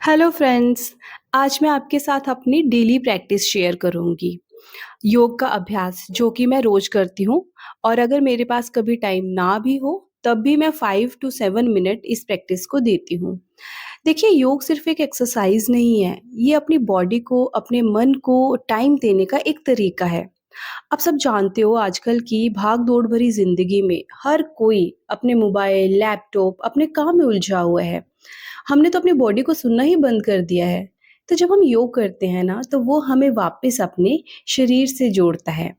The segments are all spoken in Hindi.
Hello friends. आज मैं आपके साथ अपनी डेली प्रैक्टिस शेयर करूँगी। योग का अभ्यास जो कि मैं रोज़ करती हूँ और अगर मेरे पास कभी टाइम ना भी हो, तब भी मैं 5 टू 7 मिनट इस प्रैक्टिस को देती हूँ। देखिए, योग सिर्फ़ एक एक्सरसाइज़ नहीं है, ये अपनी बॉडी को, अपने मन को टाइम देने का एक तरीका है। आप सब जानते हो आजकल की भाग-दौड़ भरी ज़िंदगी में हर कोई अपने मोबाइल, लैपटॉप, अपने काम में उलझा हुआ है। हमने तो अपनी बॉडी को सुनना ही बंद कर दिया है। तो जब हम योग करते हैं ना, तो वो हमें वापस अपने शरीर से जोड़ता है।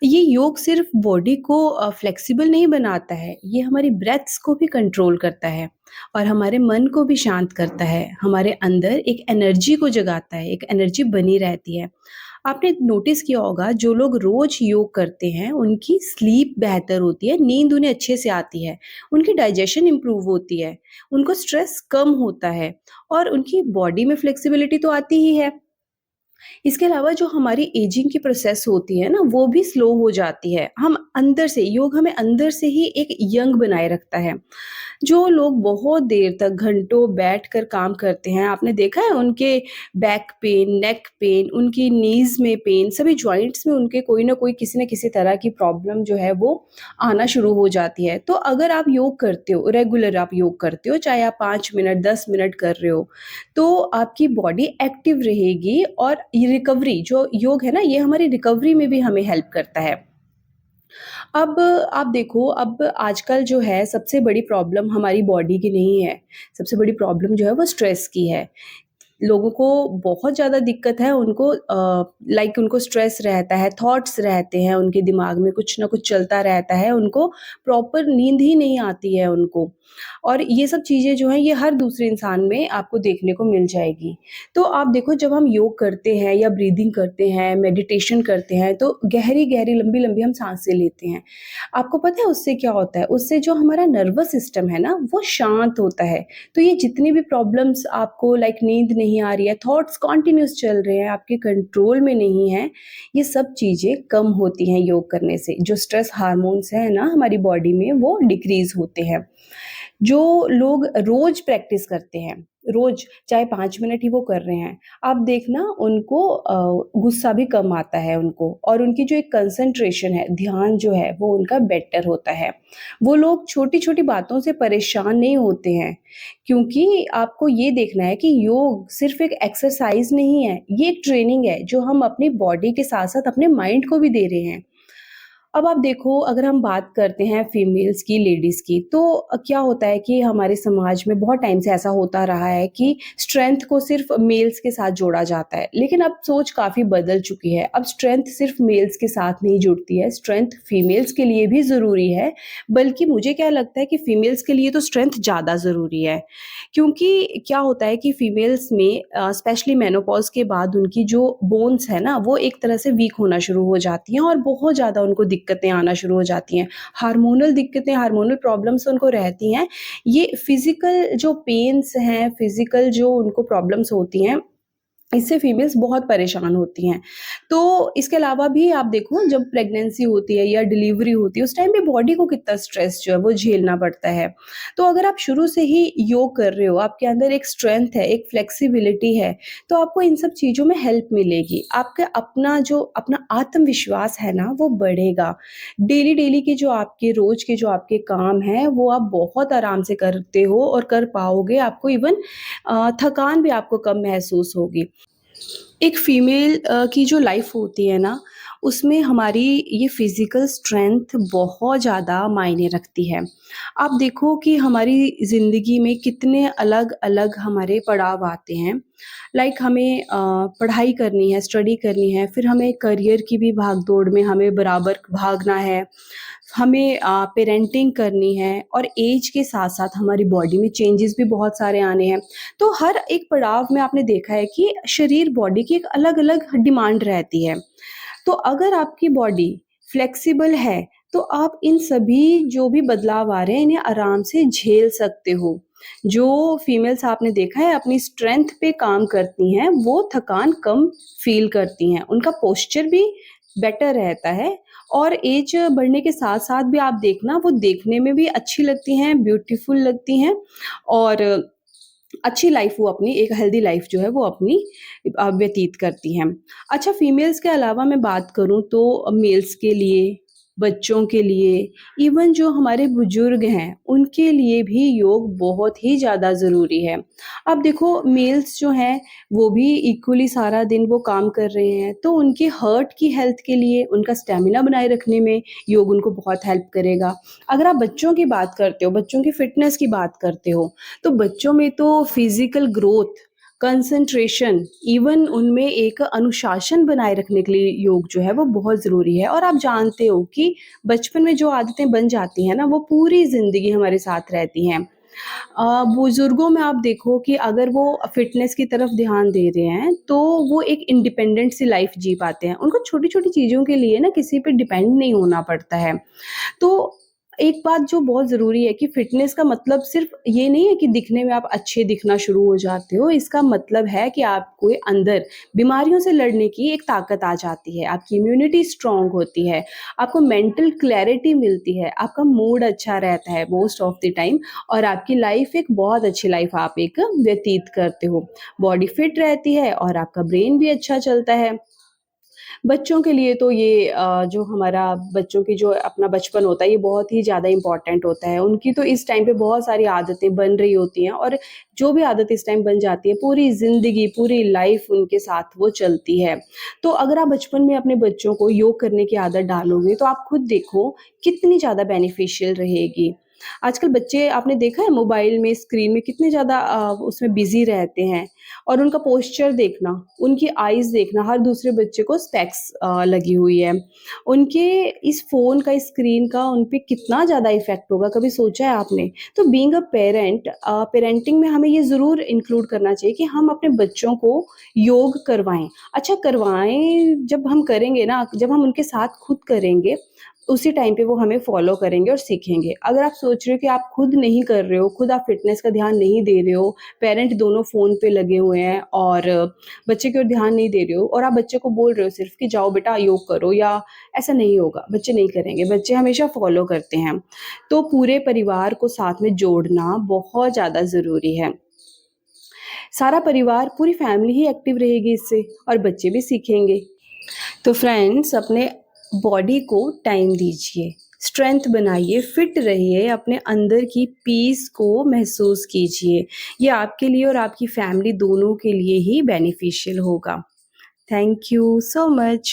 ये योग सिर्फ़ बॉडी को फ्लेक्सिबल नहीं बनाता है, ये हमारी ब्रेथ्स को भी कंट्रोल करता है और हमारे मन को भी शांत करता है। हमारे अंदर एक एनर्जी को जगाता है, एक एनर्जी बनी रहती है। आपने नोटिस किया होगा जो लोग रोज़ योग करते हैं, उनकी स्लीप बेहतर होती है, नींद उन्हें अच्छे से आती है, उनकी डाइजेशन इम्प्रूव होती है, उनको स्ट्रेस कम होता है और उनकी बॉडी में फ्लेक्सिबिलिटी तो आती ही है। इसके अलावा जो हमारी एजिंग की प्रोसेस होती है ना, वो भी स्लो हो जाती है। हम अंदर से योग हमें अंदर से ही एक यंग बनाए रखता है। जो लोग बहुत देर तक घंटों बैठकर काम करते हैं, आपने देखा है उनके बैक पेन, नेक पेन, उनकी नीज़ में पेन, सभी जॉइंट्स में उनके कोई ना कोई किसी न किसी तरह की प्रॉब्लम जो है वो आना शुरू हो जाती है। तो अगर आप योग करते हो, रेगुलर आप योग करते हो, चाहे आप 5 मिनट, 10 मिनट कर रहे हो, तो आपकी बॉडी एक्टिव रहेगी और ये रिकवरी जो योग है ना, ये हमारी रिकवरी में भी हमें हेल्प करता है। अब आप देखो, अब आजकल जो है सबसे बड़ी प्रॉब्लम हमारी बॉडी की नहीं है, सबसे बड़ी प्रॉब्लम जो है वो स्ट्रेस की है। लोगों को बहुत ज़्यादा दिक्कत है, उनको लाइक उनको स्ट्रेस रहता है, थॉट्स रहते हैं, उनके दिमाग में कुछ ना कुछ चलता रहता है, उनको प्रॉपर नींद ही नहीं आती है उनको। और ये सब चीज़ें जो हैं, ये हर दूसरे इंसान में आपको देखने को मिल जाएगी। तो आप देखो, जब हम योग करते हैं या ब्रीदिंग करते हैं, मेडिटेशन करते हैं, तो गहरी-गहरी, लंबी-लंबी हम साँसें लेते हैं। आपको पता है उससे क्या होता है? उससे जो हमारा नर्वस सिस्टम है ना, वो शांत होता है। तो ये जितनी भी प्रॉब्लम्स आपको लाइक नींद नहीं आ रही है, थॉट्स कंटिन्यूअस चल रहे हैं, आपके कंट्रोल में नहीं है, ये सब चीज़ें कम होती हैं योग करने से। जो स्ट्रेस हार्मोन्स हैं ना हमारी बॉडी में, वो डिक्रीज़ होते हैं। जो लोग रोज़ प्रैक्टिस करते हैं, रोज़ चाहे 5 मिनट ही वो कर रहे हैं, आप देखना उनको गुस्सा भी कम आता है उनको और उनकी जो एक कंसंट्रेशन है, ध्यान जो है वो उनका बेटर होता है। वो लोग छोटी-छोटी बातों से परेशान नहीं होते हैं, क्योंकि आपको ये देखना है कि योग सिर्फ़ एक एक्सरसाइज़ नहीं है, ये एक ट्रेनिंग है जो हम अपनी बॉडी के साथ-साथ अपने माइंड को भी दे रहे हैं। अब आप देखो, अगर हम बात करते हैं फीमेल्स की, लेडीज़ की, तो क्या होता है कि हमारे समाज में बहुत टाइम से ऐसा होता रहा है कि स्ट्रेंथ को सिर्फ़ मेल्स के साथ जोड़ा जाता है। लेकिन अब सोच काफ़ी बदल चुकी है। अब स्ट्रेंथ सिर्फ़ मेल्स के साथ नहीं जुड़ती है, स्ट्रेंथ फीमेल्स के लिए भी ज़रूरी है। बल्कि मुझे क्या लगता है कि फीमेल्स के लिए तो स्ट्रेंथ ज़्यादा ज़रूरी है। क्योंकि क्या होता है कि फीमेल्स में स्पेशली मेनोपॉज़ के बाद उनकी जो बोन्स है ना, वो एक तरह से वीक होना शुरू हो जाती हैं और बहुत ज़्यादा उनको दिक्कतें आना शुरू हो जाती हैं। हार्मोनल दिक्कतें, हार्मोनल प्रॉब्लम्स उनको रहती हैं। ये फिज़िकल जो पेन्स हैं, फिज़िकल जो उनको प्रॉब्लम्स होती हैं, इससे फीमेल्स बहुत परेशान होती हैं। तो इसके अलावा भी आप देखो, जब प्रेगनेंसी होती है या डिलीवरी होती है, उस टाइम पे बॉडी को कितना स्ट्रेस जो है वो झेलना पड़ता है। तो अगर आप शुरू से ही योग कर रहे हो, आपके अंदर एक स्ट्रेंथ है, एक फ्लेक्सिबिलिटी है, तो आपको इन सब चीज़ों में हेल्प मिलेगी। आपका अपना आत्मविश्वास है ना, वो बढ़ेगा। डेली-डेली के जो आपके रोज़ के जो आपके काम हैं, वो आप बहुत आराम से करते हो और कर पाओगे। आपको इवन थकान भी आपको कम महसूस होगी। एक फीमेल की जो लाइफ होती है ना, उसमें हमारी ये फिज़िकल स्ट्रेंथ बहुत ज़्यादा मायने रखती है। आप देखो कि हमारी ज़िंदगी में कितने अलग-अलग हमारे पड़ाव आते हैं। लाइक हमें पढ़ाई करनी है, स्टडी करनी है, फिर हमें करियर की भी भाग-दौड़ में हमें बराबर भागना है। हमें पेरेंटिंग करनी है और ऐज के साथ-साथ हमारी बॉडी में चेंजेस भी बहुत सारे आने हैं। तो हर एक पड़ाव में आपने देखा है कि शरीर बॉडी की एक अलग-अलग डिमांड रहती है। तो अगर आपकी बॉडी फ्लेक्सिबल है, तो आप इन सभी जो भी बदलाव आ रहे हैं, इन्हें आराम से झेल सकते हो। जो फीमेल्स आपने देखा है अपनी स्ट्रेंथ पे काम करती हैं, वो थकान कम फ़ील करती हैं। उनका पोस्चर भी बेटर रहता है और ऐज बढ़ने के साथ-साथ भी आप देखना, वो देखने में भी अच्छी लगती हैं, ब्यूटीफुल लगती हैं और अच्छी लाइफ वो अपनी एक हेल्दी लाइफ जो है वो अपनी व्यतीत करती हैं। अच्छा, फीमेल्स के अलावा मैं बात करूँ तो मेल्स के लिए, बच्चों के लिए, इवन जो हमारे बुजुर्ग हैं, उनके लिए भी योग बहुत ही ज़्यादा ज़रूरी है। अब देखो, मेल्स जो हैं वो भी इक्वली सारा दिन वो काम कर रहे हैं, तो उनके हार्ट की हेल्थ के लिए, उनका स्टैमिना बनाए रखने में योग उनको बहुत हेल्प करेगा। अगर आप बच्चों की बात करते हो, बच्चों की फिटनेस की बात करते हो, तो बच्चों में तो फिज़िकल ग्रोथ, कंसंट्रेशन, इवन उनमें एक अनुशासन बनाए रखने के लिए योग जो है वो बहुत ज़रूरी है। और आप जानते हो कि बचपन में जो आदतें बन जाती हैं ना, वो पूरी ज़िंदगी हमारे साथ रहती हैं। बुज़ुर्गों में आप देखो कि अगर वो फ़िटनेस की तरफ ध्यान दे रहे हैं, तो वो एक इंडिपेंडेंट सी लाइफ़ जी पाते हैं। उनको छोटी-छोटी चीज़ों के लिए ना किसी पे डिपेंड नहीं होना पड़ता है। तो एक बात जो बहुत ज़रूरी है कि फ़िटनेस का मतलब सिर्फ़ ये नहीं है कि दिखने में आप अच्छे दिखना शुरू हो जाते हो, इसका मतलब है कि आपके अंदर बीमारियों से लड़ने की एक ताकत आ जाती है, आपकी इम्यूनिटी स्ट्रॉन्ग होती है, आपको मेंटल क्लैरिटी मिलती है, आपका मूड अच्छा रहता है मोस्ट ऑफ द टाइम, और आपकी लाइफ़ एक बहुत अच्छी लाइफ़ आप एक व्यतीत करते हो। बॉडी फिट रहती है और आपका ब्रेन भी अच्छा चलता है। बच्चों के लिए तो ये जो हमारा बच्चों की जो अपना बचपन होता है, ये बहुत ही ज़्यादा इम्पोर्टेंट होता है। उनकी तो इस टाइम पे बहुत सारी आदतें बन रही होती हैं, और जो भी आदत इस टाइम बन जाती है, पूरी ज़िंदगी, पूरी लाइफ़ उनके साथ वो चलती है। तो अगर आप बचपन में अपने बच्चों को योग करने की आदत डालोगे, तो आप खुद देखो कितनी ज़्यादा बेनिफिशियल रहेगी। आजकल बच्चे आपने देखा है मोबाइल में, स्क्रीन में कितने ज़्यादा उसमें बिज़ी रहते हैं, और उनका पोस्चर देखना, उनकी आईज़ देखना, हर दूसरे बच्चे को स्पेक्स लगी हुई है। उनके इस फ़ोन का, इस स्क्रीन का उन पे कितना ज़्यादा इफ़ेक्ट होगा, कभी सोचा है आपने? तो बीइंग अ पेरेंट, पेरेंटिंग में हमें ये ज़रूर इंक्लूड करना चाहिए कि हम अपने बच्चों को योग करवाएँ। अच्छा, करवाएँ जब हम करेंगे ना, जब हम उनके साथ खुद करेंगे, उसी टाइम पे वो हमें फ़ॉलो करेंगे और सीखेंगे। अगर आप सोच रहे हो कि आप खुद नहीं कर रहे हो, खुद आप फ़िटनेस का ध्यान नहीं दे रहे हो, पेरेंट दोनों फ़ोन पे लगे हुए हैं और बच्चे की ओर ध्यान नहीं दे रहे हो, और आप बच्चे को बोल रहे हो सिर्फ़ कि जाओ बेटा योग करो, या ऐसा नहीं होगा, बच्चे नहीं करेंगे, बच्चे हमेशा फ़ॉलो करते हैं। तो पूरे परिवार को साथ में जोड़ना बहुत ज़्यादा ज़रूरी है। सारा परिवार, पूरी फैमिली ही एक्टिव रहेगी इससे, और बच्चे भी सीखेंगे। तो फ्रेंड्स, अपने बॉडी को टाइम दीजिए, स्ट्रेंथ बनाइए, फिट रहिए, अपने अंदर की पीस को महसूस कीजिए। ये आपके लिए और आपकी फैमिली दोनों के लिए ही बेनिफिशियल होगा। Thank you so much.